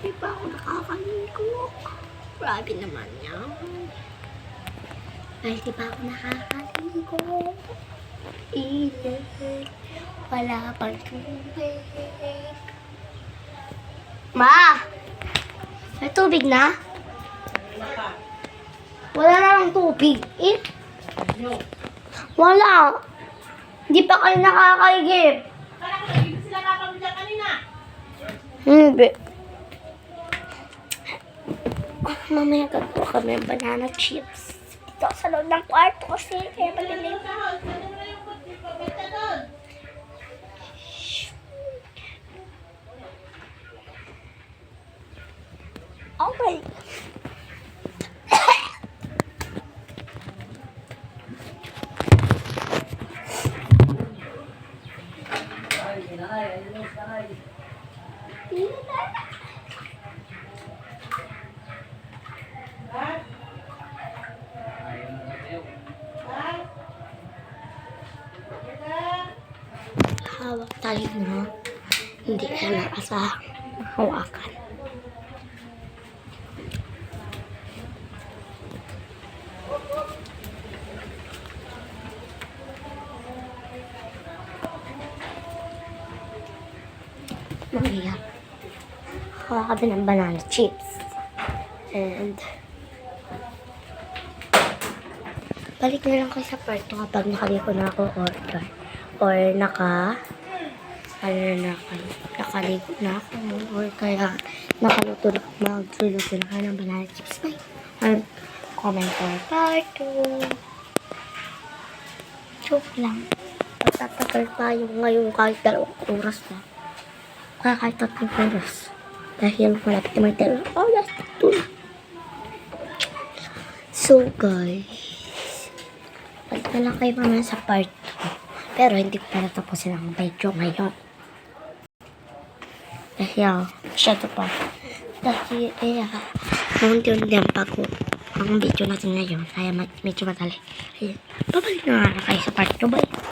Di pa ako nakakaligo. Grabe naman yan. Dahil di pa ako nakakaligo. Init. Wala pang tubig. Ma! May tubig na? Wala na lang tubig. Eh? Wala. Hindi pa kayo nakakaigib. Hindi sila nakapamilya kanina. Hindi. Mamaya gagto kami ng banana chips. Dito sa loob ng kwarto kasi kaya malilim. Okay. Hawak tayo na hindi ka nakasahang hawakan. Mamaya, hawakan din ng banana chips. And balik na lang kayo sa parto kapag nakaliko na ako or nakaligo na ako or kaya nakaluto na magluluto na kayo ng banana chips. Bye! And comment for part 2. Joke lang. Pagtatagal tayo ngayon kahit 2 oras na. Kaya kahit 3 oras. Dahil malapit na may 2 oras. So guys, balik na lang kayo mamaya sa part 2. Pero hindi ko pa natapusin ang video ngayon. Dahil, masyado pa. Dahil, unti-unti ang ang video natin ngayon. Kaya medyo madali. Babalik na nga kayo sa part 2. Bye!